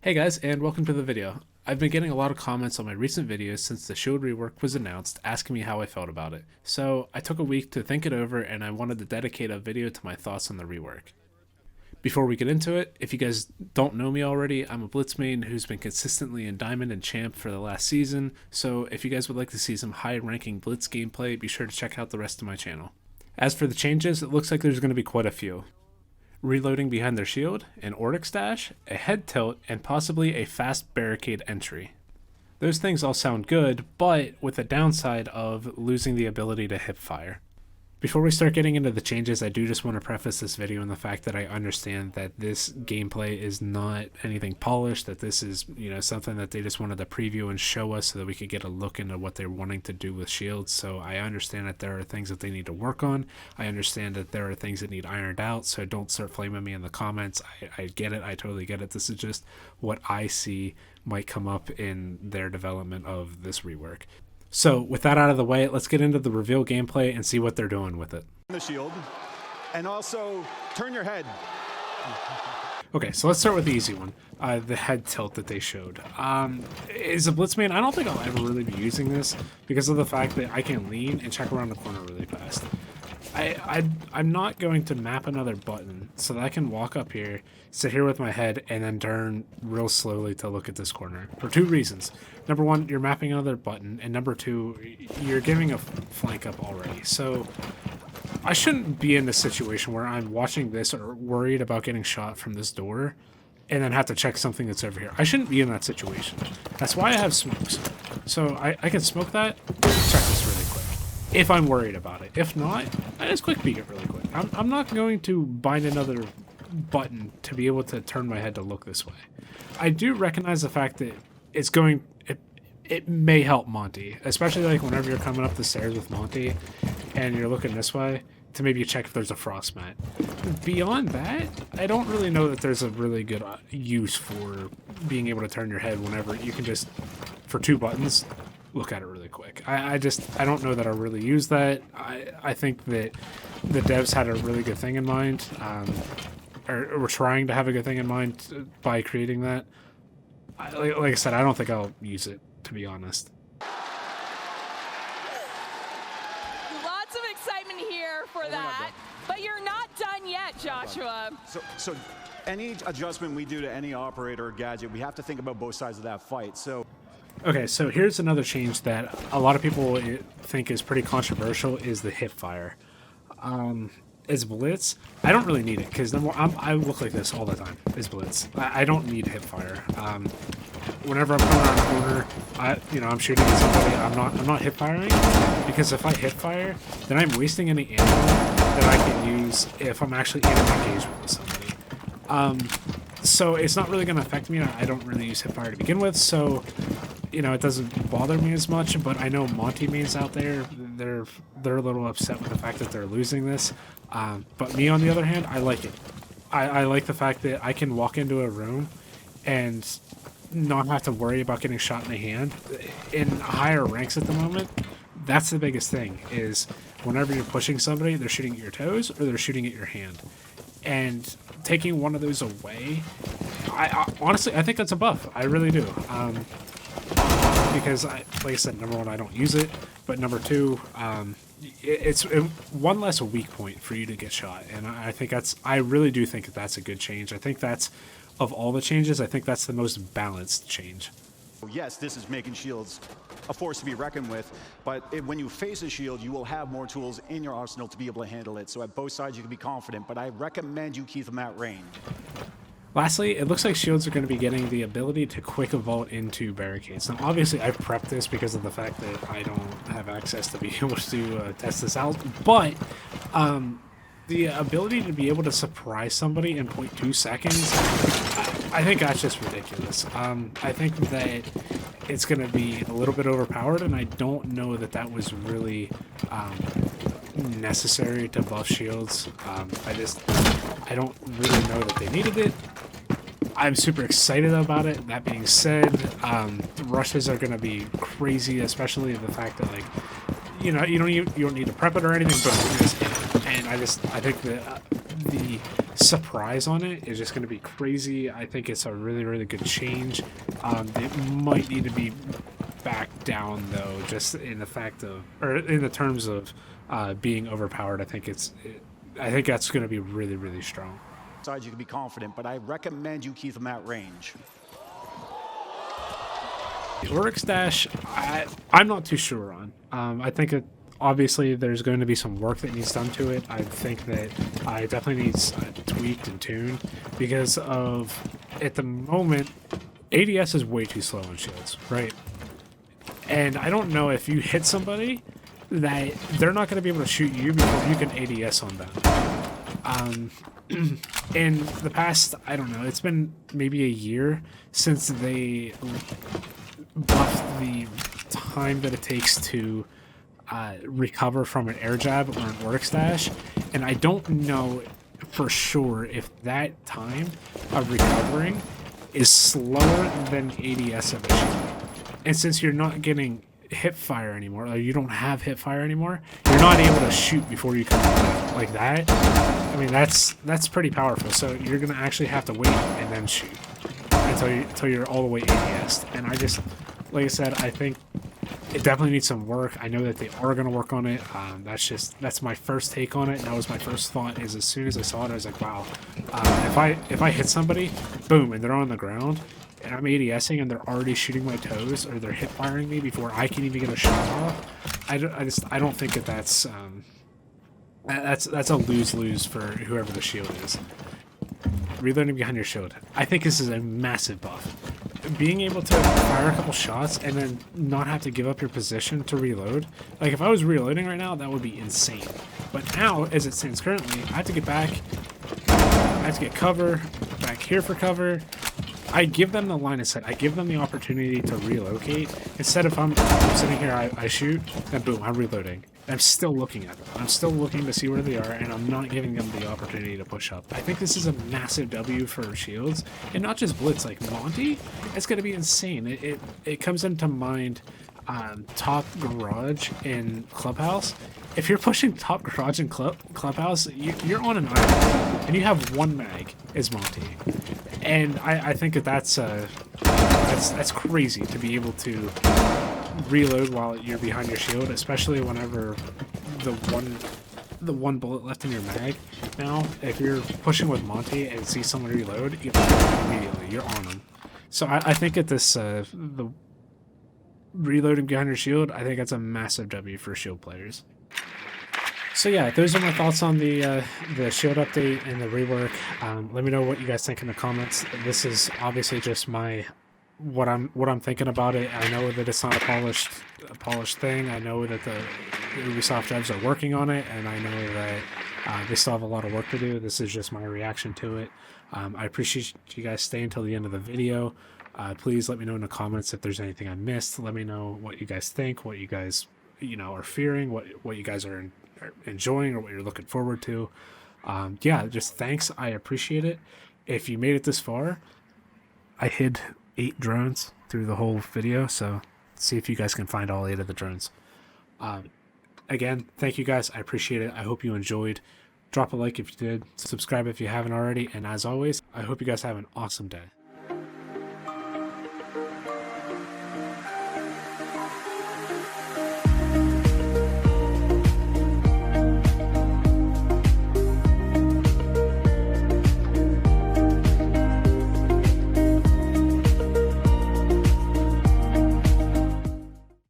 Hey guys, and welcome to the video. I've been getting a lot of comments on my recent videos since the shield rework was announced, asking me how I felt about it. So I took a week to think it over and I wanted to dedicate a video to my thoughts on the rework. Before we get into it, if you guys don't know me already, I'm a Blitz main who's been consistently in Diamond and Champ for the last season, so if you guys would like to see some high-ranking Blitz gameplay, be sure to check out the rest of my channel. As for the changes, it looks like there's going to be quite a few. Reloading behind their shield, an Ordic stash, a head tilt, and possibly a fast barricade entry. Those things all sound good, but with the downside of losing the ability to Hipfire. Before we start getting into the changes, I do just want to preface this video in the fact that I understand that this gameplay is not anything polished, that this is, something that they just wanted to preview and show us so that we could get a look into what they're wanting to do with shields. So I understand that there are things that they need to work on. I understand that there are things that need ironed out, so don't start flaming me in the comments. I get it. I totally get it. This is just what I see might come up in their development of this rework. So with that out of the way, let's get into the reveal gameplay and see what they're doing with it. The shield, and also turn your head. Okay, so let's start with the easy one, the head tilt that they showed. As a Blitz main, I don't think I'll ever really be using this because of the fact that I can lean and check around the corner really fast. I'm not going to map another button so that I can walk up here, sit here with my head, and then turn real slowly to look at this corner. For two reasons. Number one, you're mapping another button, and number two, you're giving a flank up already. So I shouldn't be in this situation where I'm watching this or worried about getting shot from this door and then have to check something that's over here. I shouldn't be in that situation. That's why I have smokes. So I can smoke that, check this really quick, if I'm worried about it. If not, I just quick peek it really quick. I'm not going to bind another button to be able to turn my head to look this way. I do recognize the fact that it may help Monty, especially like whenever you're coming up the stairs with Monty and you're looking this way to maybe check if there's a frost mat. Beyond that, I don't really know that there's a really good use for being able to turn your head whenever you can just, for two buttons, look at it really quick. I don't know that I really use that. I think that the devs had a really good thing in mind, or were trying to have a good thing in mind by creating that. Like I said, I don't think I'll use it, to be honest. Lots of excitement here for that, but you're not done yet, Joshua. So any adjustment we do to any operator or gadget, we have to think about both sides of that fight. So. Okay, so here's another change that a lot of people think is pretty controversial, is the Hipfire. As Blitz, I don't really need it because I look like this all the time as Blitz. I don't need Hipfire. Whenever I'm coming around the corner, I'm shooting at somebody. I'm not hipfiring because if I hipfire, then I'm wasting any ammo that I can use if I'm actually in an engagement with somebody. So it's not really going to affect me. I don't really use hipfire to begin with, so it doesn't bother me as much. But I know Monty mains out there, they're a little upset with the fact that they're losing this. But me, on the other hand, I like it. I like the fact that I can walk into a room and not have to worry about getting shot in the hand. In higher ranks at the moment, that's the biggest thing, is whenever you're pushing somebody, they're shooting at your toes or they're shooting at your hand. And taking one of those away, honestly, I think that's a buff. I really do. Because, like I said, number one, I don't use it, but number two, it's one less weak point for you to get shot, and I really do think that's a good change. I think that's, of all the changes, I think that's the most balanced change. Yes, this is making shields a force to be reckoned with, but when you face a shield, you will have more tools in your arsenal to be able to handle it. So at both sides, you can be confident, but I recommend you keep them at range. Lastly, it looks like shields are going to be getting the ability to quick vault into barricades. Now, obviously, I've prepped this because of the fact that I don't have access to be able to test this out, but the ability to be able to surprise somebody in 0.2 seconds, I think that's just ridiculous. I think that it's going to be a little bit overpowered, and I don't know that that was really necessary to buff shields. I don't really know that they needed it. I'm super excited about it. That being said, rushes are going to be crazy, especially the fact that, like, you don't need to prep it or anything, but you just hit it. And I think that the surprise on it is just going to be crazy. I think it's a really, really good change. It might need to be back down though, just in the fact of, or in the terms of being overpowered. I think that's going to be really, really strong. Side you can be confident, but I recommend you keep them at range. The Oryx dash, I'm not too sure on. I think obviously there's going to be some work that needs done to it. I think that it definitely needs tweaked and tuned because of, at the moment, ADS is way too slow on shields, right? And I don't know if you hit somebody that they're not going to be able to shoot you before you can ADS on them. In the past, I don't know, it's been maybe a year since they buffed the time that it takes to recover from an air jab or an Oryx dash, and I don't know for sure if that time of recovering is slower than ADS of a shield. And since you're not getting Hipfire anymore, or you don't have Hipfire anymore, you're not able to shoot before you come out like that. I mean, that's pretty powerful. So you're gonna actually have to wait and then shoot until you're all the way ADS'd. And I just, like I said, I think it definitely needs some work. I know that they are gonna work on it. That's my first take on it. And that was my first thought. Is as soon as I saw it, I was like, wow. If I hit somebody, boom, and they're on the ground, and I'm ADSing and they're already shooting my toes, or they're hip firing me before I can even get a shot off, I don't think that's a lose-lose for whoever the shield is. Reloading behind your shield, I think this is a massive buff. Being able to fire a couple shots and then not have to give up your position to reload. Like if I was reloading right now, that would be insane. But now, as it stands currently, I have to get back. I have to get cover, back here for cover. I give them the line of sight. I give them the opportunity to relocate. Instead of I'm sitting here, I shoot, then boom, I'm reloading. I'm still looking at them. I'm still looking to see where they are, and I'm not giving them the opportunity to push up. I think this is a massive W for shields, and not just Blitz. Like Monty, it's going to be insane. It comes into mind top garage in Clubhouse. If you're pushing top garage in Clubhouse, you're on an island, and you have one mag as Monty. And I think that's crazy to be able to reload while you're behind your shield, especially whenever the one bullet left in your mag. Now, if you're pushing with Monty and see someone reload, you immediately you're on them. So I think at this the reloading behind your shield, I think that's a massive W for shield players. So yeah, those are my thoughts on the shield update and the rework. Let me know what you guys think in the comments. This is obviously just what I'm thinking about it. I know that it's not a polished thing. I know that the Ubisoft devs are working on it, and I know that they still have a lot of work to do. This is just my reaction to it. I appreciate you guys staying until the end of the video. Please let me know in the comments if there's anything I missed. Let me know what you guys think, what you guys are fearing, what you guys are enjoying, or what you're looking forward to. Yeah, just thanks. I appreciate it. If you made it this far, I hid 8 drones through the whole video, so see if you guys can find all 8 of the drones. Again, thank you guys. I appreciate it. I hope you enjoyed. Drop a like if you did, subscribe if you haven't already, and as always, I hope you guys have an awesome day.